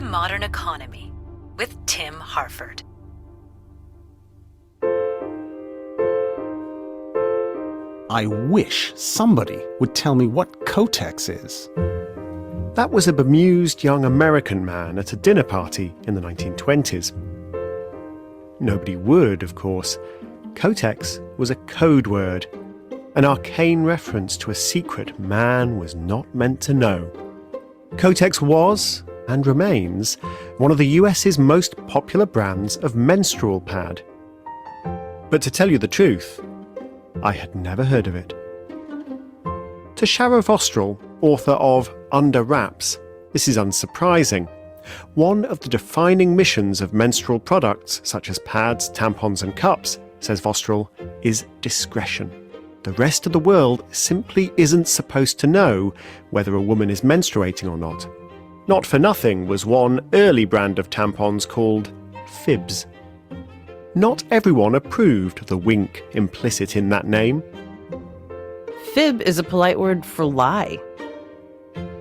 Modern Economy with Tim Harford. I wish somebody would tell me what Kotex is. That was a bemused young American man at a dinner party in the 1920s. Nobody would, of course. Kotex was a code word, an arcane reference to a secret man was not meant to know. Kotex was, and remains, one of the US's most popular brands of menstrual pad. But to tell you the truth, I had never heard of it. To Sharo Vostrel, author of Under Wraps, this is unsurprising. One of the defining missions of menstrual products, such as pads, tampons and cups, says Vostrel, is discretion. The rest of the world simply isn't supposed to know whether a woman is menstruating or not. Not for nothing was one early brand of tampons called Fibs. Not everyone approved the wink implicit in that name. Fib is a polite word for lie.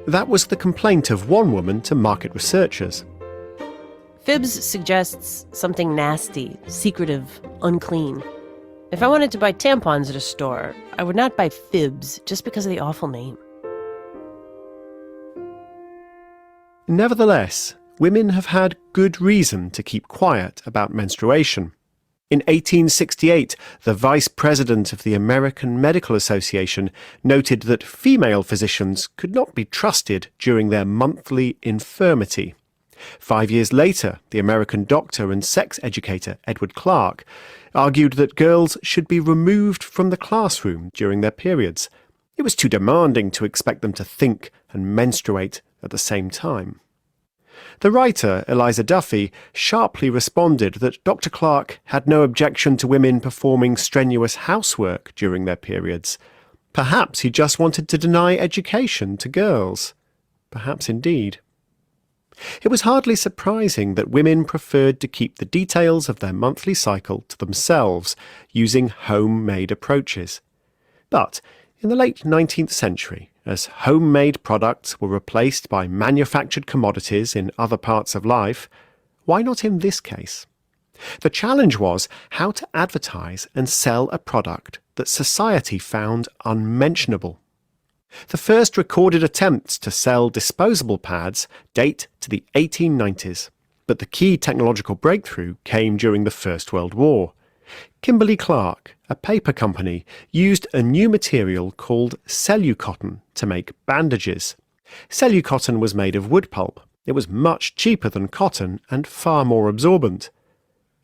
That was the complaint of one woman to market researchers. Fibs suggests something nasty, secretive, unclean. If I wanted to buy tampons at a store, I would not buy Fibs just because of the awful name. Nevertheless, women have had good reason to keep quiet about menstruation. In 1868, the vice president of the American Medical Association noted that female physicians could not be trusted during their monthly infirmity. 5 years later, the American doctor and sex educator Edward Clark argued that girls should be removed from the classroom during their periods. It was too demanding to expect them to think and menstruate at the same time. The writer, Eliza Duffy, sharply responded that Dr. Clark had no objection to women performing strenuous housework during their periods. Perhaps he just wanted to deny education to girls. Perhaps indeed. It was hardly surprising that women preferred to keep the details of their monthly cycle to themselves, using homemade approaches. But in the late 19th century, as homemade products were replaced by manufactured commodities in other parts of life, why not in this case? The challenge was how to advertise and sell a product that society found unmentionable. The first recorded attempts to sell disposable pads date to the 1890s, but the key technological breakthrough came during the First World War. Kimberly-Clark, a paper company, used a new material called cellucotton to make bandages. Cellucotton was made of wood pulp. It was much cheaper than cotton and far more absorbent.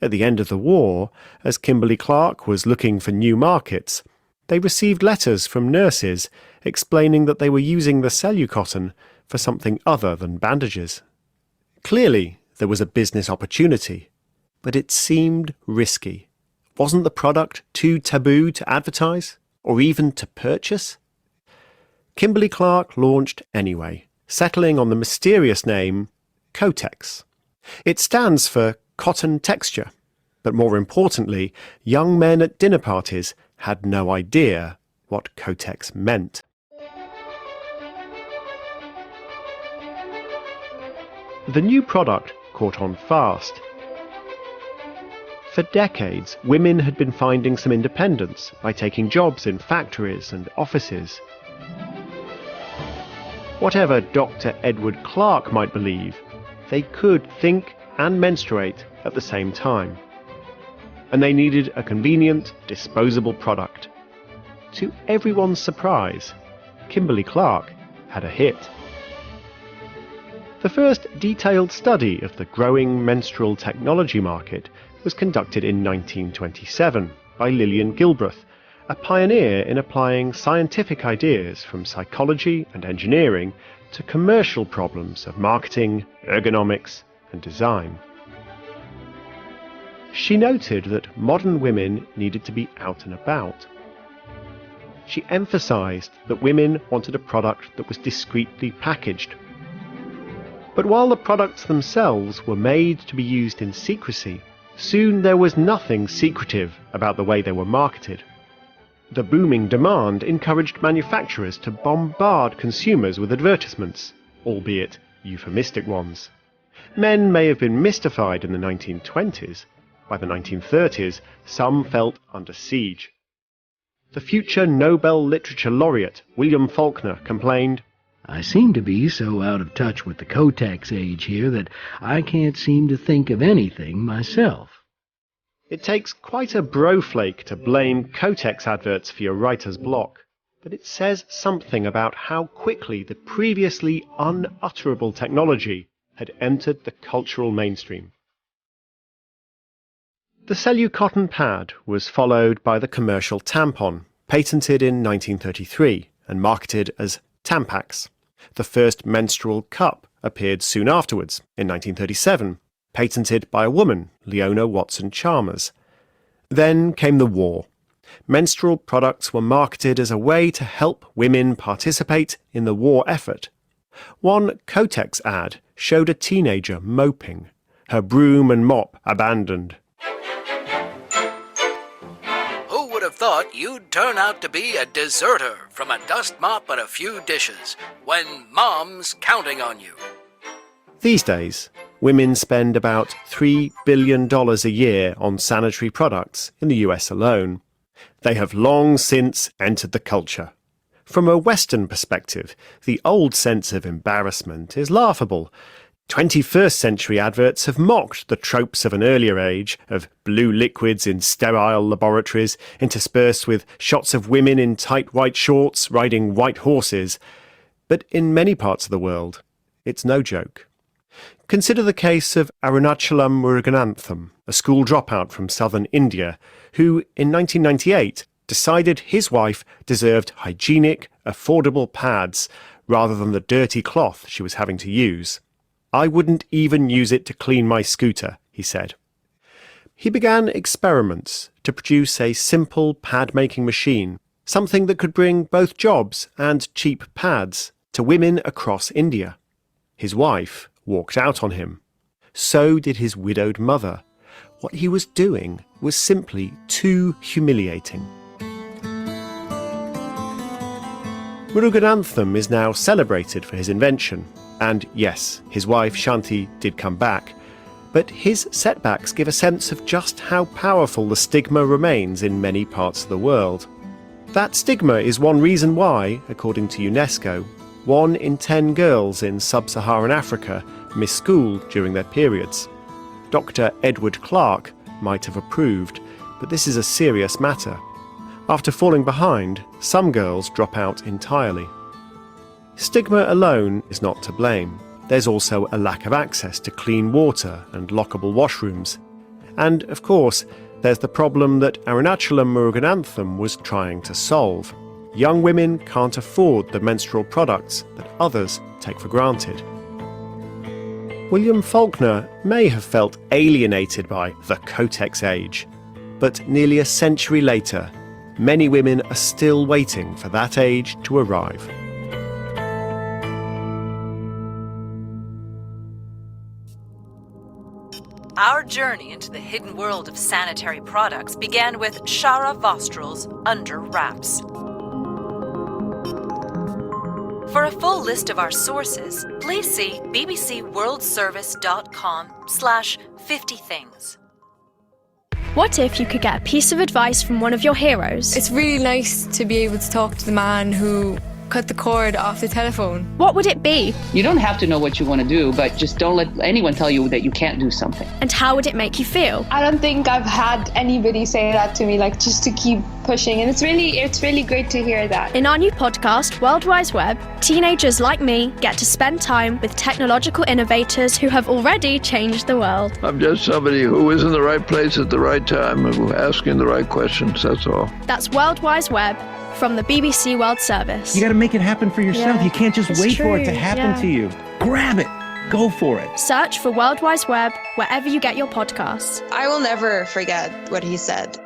At the end of the war, as Kimberly-Clark was looking for new markets, they received letters from nurses explaining that they were using the cellucotton for something other than bandages. Clearly, there was a business opportunity, but it seemed risky. Wasn't the product too taboo to advertise, or even to purchase? Kimberly-Clark launched anyway, settling on the mysterious name Kotex. It stands for cotton texture, but more importantly, young men at dinner parties had no idea what Kotex meant. The new product caught on fast. For decades, women had been finding some independence by taking jobs in factories and offices. Whatever Dr. Edward Clark might believe, they could think and menstruate at the same time. And they needed a convenient, disposable product. To everyone's surprise, Kimberly-Clark had a hit. The first detailed study of the growing menstrual technology market was conducted in 1927 by Lillian Gilbreth, a pioneer in applying scientific ideas from psychology and engineering to commercial problems of marketing, ergonomics, and design. She noted that modern women needed to be out and about. She emphasized that women wanted a product that was discreetly packaged. But while the products themselves were made to be used in secrecy, soon there was nothing secretive about the way they were marketed. The booming demand encouraged manufacturers to bombard consumers with advertisements, albeit euphemistic ones. Men may have been mystified in the 1920s. By the 1930s, some felt under siege. The future Nobel Literature laureate William Faulkner complained, "I seem to be so out of touch with the Kotex age here that I can't seem to think of anything myself." It takes quite a broflake to blame Kotex adverts for your writer's block, but it says something about how quickly the previously unutterable technology had entered the cultural mainstream. The Cellucotton pad was followed by the commercial tampon, patented in 1933 and marketed as Tampax. The first menstrual cup appeared soon afterwards, in 1937, patented by a woman, Leona Watson-Chalmers. Then came the war. Menstrual products were marketed as a way to help women participate in the war effort. One Kotex ad showed a teenager moping, her broom and mop abandoned. Who would have thought you'd turn out to be a deserter from a dust mop and a few dishes when Mom's counting on you? These days, women spend about $3 billion a year on sanitary products in the US alone. They have long since entered the culture. From a Western perspective, the old sense of embarrassment is laughable. 21st century adverts have mocked the tropes of an earlier age, of blue liquids in sterile laboratories, interspersed with shots of women in tight white shorts riding white horses. But in many parts of the world, it's no joke. Consider the case of Arunachalam Muruganantham, a school dropout from southern India, who, in 1998, decided his wife deserved hygienic, affordable pads rather than the dirty cloth she was having to use. "I wouldn't even use it to clean my scooter," he said. He began experiments to produce a simple pad-making machine, something that could bring both jobs and cheap pads to women across India. His wife walked out on him. So did his widowed mother. What he was doing was simply too humiliating. Muruganantham is now celebrated for his invention, and yes, his wife Shanti did come back, but his setbacks give a sense of just how powerful the stigma remains in many parts of the world. That stigma is one reason why, according to UNESCO, 1 in 10 girls in sub-Saharan Africa miss school during their periods. Dr. Edward Clark might have approved, but this is a serious matter. After falling behind, some girls drop out entirely. Stigma alone is not to blame. There's also a lack of access to clean water and lockable washrooms. And, of course, there's the problem that Arunachalam Muruganantham was trying to solve. Young women can't afford the menstrual products that others take for granted. William Faulkner may have felt alienated by the Kotex age, but nearly a century later, many women are still waiting for that age to arrive. Our journey into the hidden world of sanitary products began with Shara Vostral's Under Wraps. For a full list of our sources, please see bbcworldservice.com/50things. What if you could get a piece of advice from one of your heroes? It's really nice to be able to talk to the man who cut the cord off the telephone. What would it be? You don't have to know what you want to do, but just don't let anyone tell you that you can't do something. And how would it make you feel? I don't think I've had anybody say that to me, like just to keep pushing. And it's really great to hear that. In our new podcast, World Wide Web, teenagers like me get to spend time with technological innovators who have already changed the world. I'm just somebody who is in the right place at the right time and asking the right questions, that's all. That's World Wide Web from the BBC World Service. You got to make it happen for yourself. Yeah, you can't just wait for it to true, happen to you. Grab it. Go for it. Search for World Wide Web wherever you get your podcasts. I will never forget what he said.